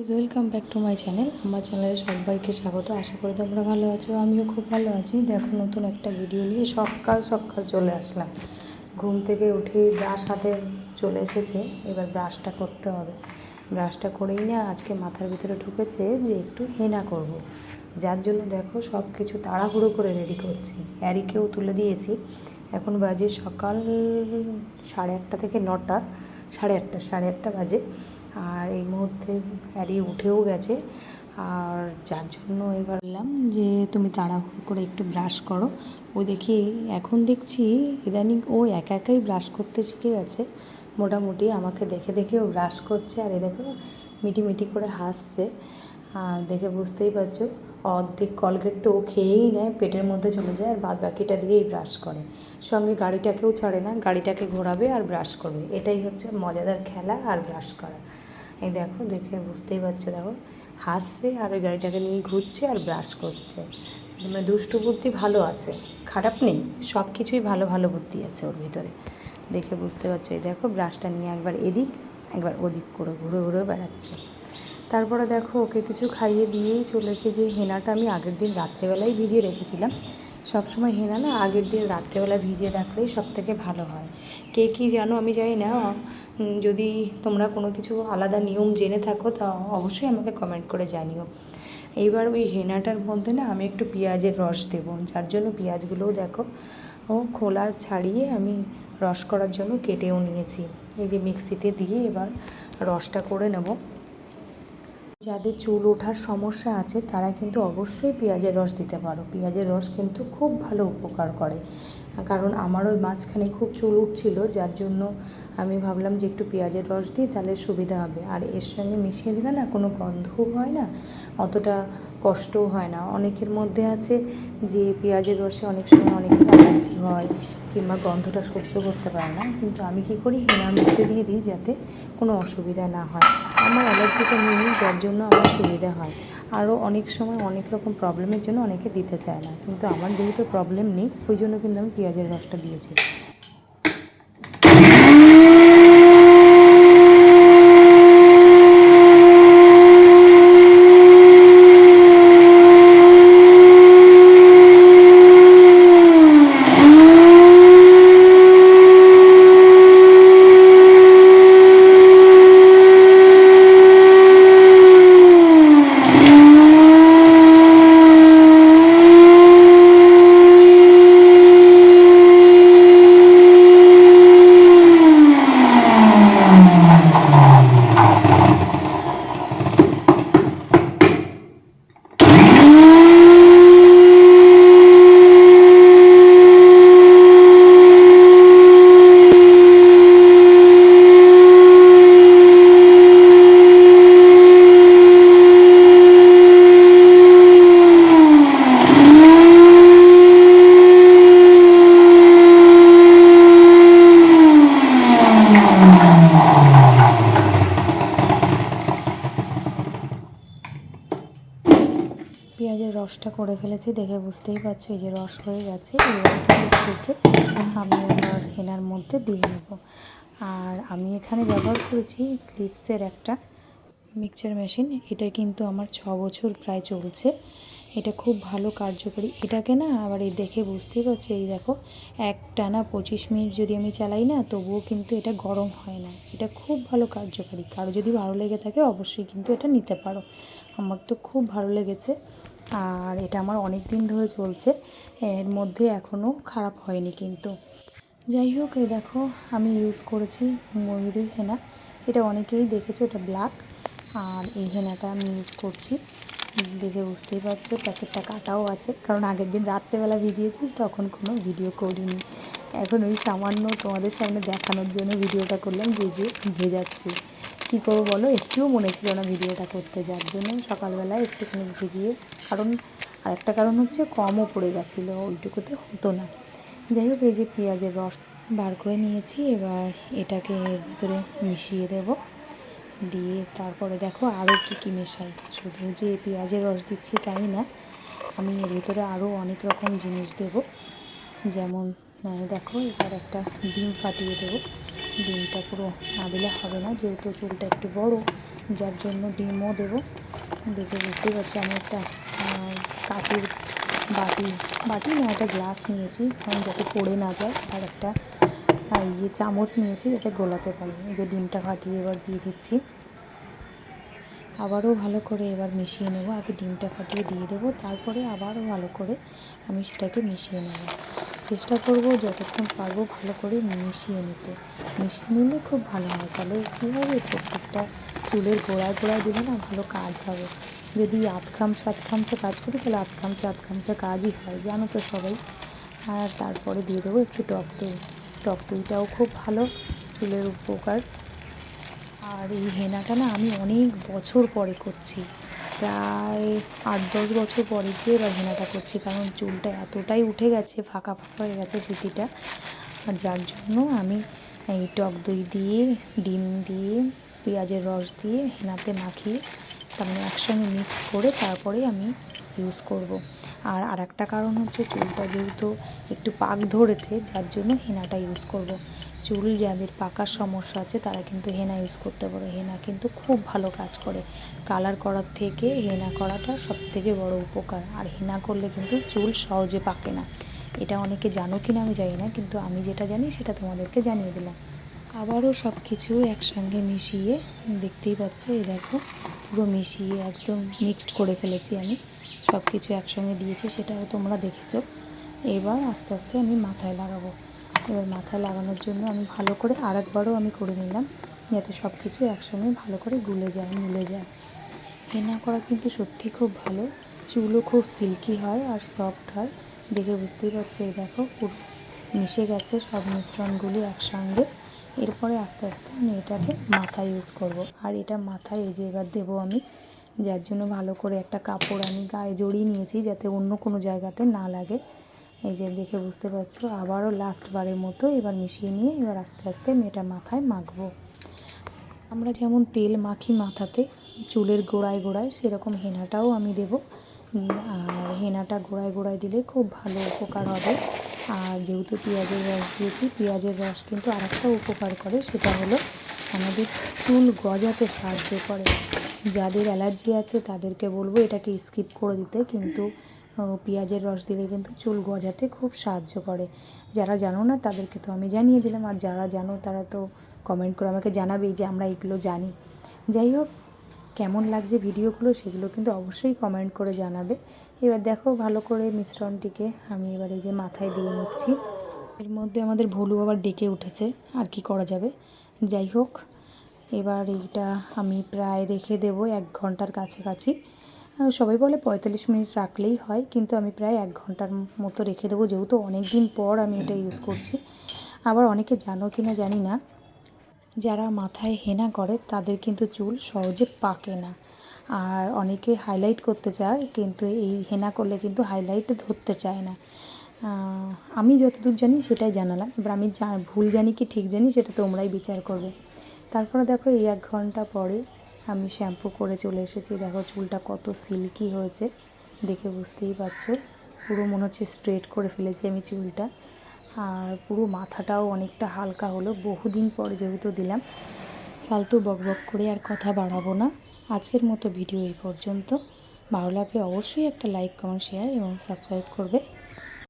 Guys welcome back to my channel. আমার চ্যানেলে সবাইকে স্বাগত। আশা করি তোমরা ভালো আছো, আমিও খুব ভালো আছি। দেখো নতুন একটা ভিডিও নিয়ে সকাল চলে আসলাম। ঘুম থেকে উঠেই ব্রাশ হাতে চলে এসেছে, এবার ব্রাশটা করতে হবে। ব্রাশটা করেই না আজকে মাথার ভিতরে ঢুকেছে যে একটু হেনা করব। যার জন্য দেখো সব কিছু তাড়াহুড়ো করে রেডি করছি। অ্যারিকেও তুলে দিয়েছি। এখন বাজে সকাল 8:30 থেকে 9টা, 8:30 বাজে। আর এই মুহূর্তে হ্যারি উঠেও গেছে। আর যার জন্য এবার বললাম যে তুমি তাড়াহুড়ো করে একটু ব্রাশ করো। ও দেখি এখন দেখছি ইদানিং ও একা একাই ব্রাশ করতে শিখে গেছে। মোটামুটি আমাকে দেখে দেখে ও ব্রাশ করছে। আর এ দেখো মিটি করে হাসছে। আর দেখে বুঝতেই পারছো অর্ধেক কলগেট তো ও খেয়েই নেয়, পেটের মধ্যে চলে যায়, আর বাদ বাকিটা দিয়েই ব্রাশ করে। সঙ্গে গাড়িটাকেও ছাড়ে না, গাড়িটাকে ঘোরাবে আর ব্রাশ করবে। এটাই হচ্ছে মজাদার খেলা আর ব্রাশ করা। এই দেখো, দেখে বুঝতেই পারছো, দেখো হাসছে আর ওই গাড়িটাকে নিয়ে ঘুরছে আর ব্রাশ করছে। মানে দুষ্টু বুদ্ধি ভালো আছে, খারাপ নেই, সব কিছুই ভালো ভালো বুদ্ধি আছে ওর ভিতরে। দেখে বুঝতে পারছো। এই দেখো ব্রাশটা নিয়ে একবার এদিক একবার ওদিক করে ঘুরে ঘুরে বেড়াচ্ছে। তারপরে দেখো ওকে কিছু খাইয়ে দিয়েই চলে এসে যে হেনাটা আমি আগের দিন রাত্রেবেলায় ভিজিয়ে রেখেছিলাম। সবসময় হেনা না আগের দিন রাত্রেবেলা ভিজিয়ে রাখলেই সব থেকে ভালো হয়। কে কী জানো আমি জানি না, যদি তোমরা কোনো কিছু আলাদা নিয়ম জেনে থাকো তা অবশ্যই আমাকে কমেন্ট করে জানিও। এইবার ওই হেনাটার মধ্যে না আমি একটু পেঁয়াজের রস দেবো, যার জন্য পেঁয়াজগুলোও দেখো ও খোলা ছাড়িয়ে আমি রস করার জন্য কেটেও নিয়েছি। এই যে মিক্সিতে দিয়ে এবার রসটা করে নেব। যাদের চুল ওঠার সমস্যা আছে তারা কিন্তু অবশ্যই পেঁয়াজের রস দিতে পারো। পেঁয়াজের রস কিন্তু খুব ভালো উপকার করে। কারণ আমারও মাঝখানে খুব চুল উঠছিল, যার জন্য আমি ভাবলাম যে একটু পেঁয়াজের রস দিই, তাহলে সুবিধা হবে। আর এর সঙ্গে মিশিয়ে দিলে না কোনো গন্ধও হয় না, অতটা কষ্টও হয় না। অনেকের মধ্যে আছে যে পেঁয়াজের রসে অনেক সময় অনেকের অ্যালার্জি হয় কিংবা গন্ধটা সহ্য করতে পারে না, কিন্তু আমি কী করি হেনার মধ্যে দিয়ে দিই যাতে কোনো অসুবিধা না হয়। আমার অ্যালার্জিটা নেই, যার জন্য আমার সুবিধা হয়। আরও অনেক সময় অনেক রকম প্রবলেমের জন্য অনেকে দিতে চায় না, কিন্তু আমার যেহেতু প্রবলেম নেই ওই জন্য কিন্তু আমি পেঁয়াজের রসটা দিয়েছি। পেঁয়াজের রসটা করে ফেলেছি, দেখে বুঝতেই পারছো এই যে রস হয়ে গেছে। এবার থেকে আমি এবার হেনার মধ্যে দিয়ে নেব। আর আমি এখানে ব্যবহার করেছি ফিলিপসের একটা মিক্সচার মেশিন। এটা কিন্তু আমার 6 বছর প্রায় চলছে। এটা খুব ভালো কার্যকরী। এটাকে না আবার এই দেখে বুঝতেই পারছো, এই দেখো একটানা 25 মিনিট যদি আমি চালাই না তবুও কিন্তু এটা গরম হয় না। এটা খুব ভালো কার্যকারী। কারো যদি ভালো লেগে থাকে অবশ্যই কিন্তু এটা নিতে পারো। আমার তো খুব ভালো লেগেছে। আর এটা আমার অনেক দিন ধরে চলছে, এর মধ্যে এখনও খারাপ হয়নি কিন্তু। যাই হোক, এই দেখো আমি ইউজ করেছি ময়ূরী হেনা। এটা অনেকেই দেখেছো, এটা ব্ল্যাক। আর এই হেনাটা আমি ইউজ করছি। দেখে বুঝতেই পারছো প্যাকেটটা কাটাও আছে, কারণ আগের দিন রাত্রেবেলা ভিজিয়েছিস তখন কোনো ভিডিও করিনি। এখন ওই সামান্য তোমাদের সামনে দেখানোর জন্য ভিডিওটা করলাম যে ভেজাচ্ছি। কী করবো বলো, একটুও মনে ছিল না ভিডিওটা করতে, যার জন্য সকালবেলায় একটুখানি ভিজিয়ে, কারণ আরেকটা কারণ হচ্ছে কমও পড়ে গেছিলো, ওইটুকুতে হতো না। যাই হোক, এই যে পেঁয়াজের রস বার করে নিয়েছি, এবার এটাকে এর ভিতরে মিশিয়ে দেব। দিয়ে তারপরে দেখো আরও কী মেশাই। শুধু যে পেঁয়াজের রস দিচ্ছি তাই না, আমি এর ভিতরে আরও অনেক রকম জিনিস দেব। যেমন দেখো এবার একটা ডিম ফাটিয়ে দেবো। ডিমটা পুরো না দিলে হবে না, যেহেতু চুলটা একটু বড়, যার জন্য ডিমও দেবো। দেখে বুঝতেই পারছি আমি একটা কাচের বাটি না, একটা গ্লাস নিয়েছি কারণ যাতে পড়ে না যায়, আর একটা চামচ নিয়েছি যাতে গোলাতে পারি। এই যে ডিমটা ফাটিয়ে এবার দিয়ে দিচ্ছি, আবারও ভালো করে এবার মিশিয়ে নেব। আগে ডিমটা ফাটিয়ে দিয়ে দেবো, তারপরে আবারও ভালো করে আমি সেটাকে মিশিয়ে নেব। চেষ্টা করব যতক্ষণ পারবো ভালো করে মিশিয়ে নিলে খুব ভালো হয়। তাহলে কী হবে, প্রত্যেকটা চুলের গোড়ায় দিলে না ভালো কাজ হবে। যদি আধ খামচা কাজ করি তাহলে আধ খামচা কাজই হয়, জানো তো সবাই। আর তারপরে দিয়ে দেবো একটু টক দইটাও খুব ভালো চুলের উপকার। আর এই হেনাটা না আমি অনেক বছর পরে করছি, প্রায় 8-10 বছর পরে গিয়ে এবার হেনাটা করছি, কারণ চুলটা এতটাই উঠে গেছে, ফাঁকা হয়ে গেছে সিটিটা। আর যার জন্য আমি এই টক দই দিয়ে, ডিম দিয়ে, পেঁয়াজের রস দিয়ে হেনাতে মাখিয়ে, তার মানে একসঙ্গে মিক্স করে তারপরে আমি ইউজ করব। আর একটা কারণ হচ্ছে চুলটা যেহেতু একটু পাক ধরেছে, যার জন্য হেনাটা ইউজ করব। চুল যাদের পাকার সমস্যা আছে তারা কিন্তু হেনা ইউজ করতে পারে। হেনা কিন্তু খুব ভালো কাজ করে, কালার করার থেকে হেনা করাটা সবথেকে বড় উপকার। আর হেনা করলে কিন্তু চুল সহজে পাকে না, এটা অনেকে জানো কি না আমি জানি না, কিন্তু আমি যেটা জানি সেটা তোমাদেরকে জানিয়ে দিলাম। আবারও সব কিছু একসঙ্গে মিশিয়ে, দেখতেই পাচ্ছ এই দেখো পুরো মিশিয়ে একদম মিক্সড করে ফেলেছি আমি, সব কিছু একসঙ্গে দিয়েছি, সেটাও তোমরা দেখেছো। এবার আস্তে আস্তে আমি মাথায় লাগাবো। এবার মাথায় লাগানোর জন্য আমি ভালো করে আরেকবারও আমি করে নিলাম, যাতে সব কিছু একসঙ্গে ভালো করে মিলে যায়। হেনা করা কিন্তু সত্যি খুব ভালো, চুলও খুব সিল্কি হয় আর সফট হয়। দেখে বুঝতেই পারছো এই দেখো পুরো মিশে গেছে সব মিশ্রণগুলি একসঙ্গে। এরপরে আস্তে আস্তে আমি এটাকে মাথায় ইউজ করব। আর এটা মাথায় এই যে এবার দেবো আমি, যার জন্য ভালো করে একটা কাপড় আমি গায়ে জড়িয়ে নিয়েছি যাতে অন্য কোনো জায়গাতে না লাগে। এই যে দেখে বুঝতে পারছো, আবারও লাস্ট বারের মতো এবার মিশিয়ে নিয়ে এবার আস্তে আস্তে আমি এটা মাথায় মাখবো। আমরা যেমন তেল মাখি মাথাতে চুলের গোড়ায় সেরকম হেনাটাও আমি দেব। আর হেনাটা গোড়ায় দিলে খুব ভালো উপকার হবে। আর যেহেতু পেঁয়াজের রস দিয়েছি, পেঁয়াজের রস কিন্তু আরেকটা উপকার করে, সেটা হলো আমাদের চুল গজাতে সাহায্য করে। যাদের অ্যালার্জি আছে তাদেরকে বলবো এটাকে স্কিপ করে দিতে, কিন্তু পেঁয়াজের রস দিলে কিন্তু চুল গজাতে খুব সাহায্য করে। যারা জানো না তাদেরকে তো আমি জানিয়ে দিলাম, আর যারা জানো তারা তো কমেন্ট করে আমাকে জানাবেই যে আমরা এগুলো জানি। যাই হোক, কেমন লাগছে ভিডিওগুলো সেগুলো কিন্তু অবশ্যই কমেন্ট করে জানাবে। এবার দেখো ভালো করে মিশ্রণটিকে আমি এবার এই যে মাথায় দিয়ে নিচ্ছি। এর মধ্যে আমাদের ভুলু আবার ডেকে উঠেছে, আর কি করা যাবে। যাই হোক, এবার এইটা আমি প্রায় রেখে দেবো 1 ঘন্টার কাছাকাছি। সবাই বলে 45 মিনিট রাখলেই হয়, কিন্তু আমি প্রায় 1 ঘন্টার মতো রেখে দেবো, যেহেতু অনেক দিন পর আমি এটা ইউজ করছি। আবার অনেকে জানো কি না জানি না, যারা মাথায় হেনা করে তাদের কিন্তু চুল সহজে পাকে না। আর অনেকে হাইলাইট করতে চায়, কিন্তু এই হেনা করলে কিন্তু হাইলাইট ধরতে চায় না। আমি যতদূর জানি সেটাই জানালাম, এবার আমি ভুল জানি কি ঠিক জানি সেটা তোমরাই বিচার করবে। তারপরে দেখো এই 1 ঘন্টা পরে আমি শ্যাম্পু করে চলে এসেছি। দেখো চুলটা কত সিল্কি হয়েছে, দেখে বুঝতেই পারছো। পুরো মনে হচ্ছে স্ট্রেট করে ফেলেছি আমি চুলটা। আর পুরো মাথাটাও অনেকটা হালকা হলো, বহুদিন পরে যেহেতু দিলাম। ফালতু বকবক করে আর কথা বাড়াবো না, আজকের মতো ভিডিও এই পর্যন্ত। ভালো লাগলে অবশ্যই একটা লাইক, কমেন্ট, শেয়ার এবং সাবস্ক্রাইব করবে।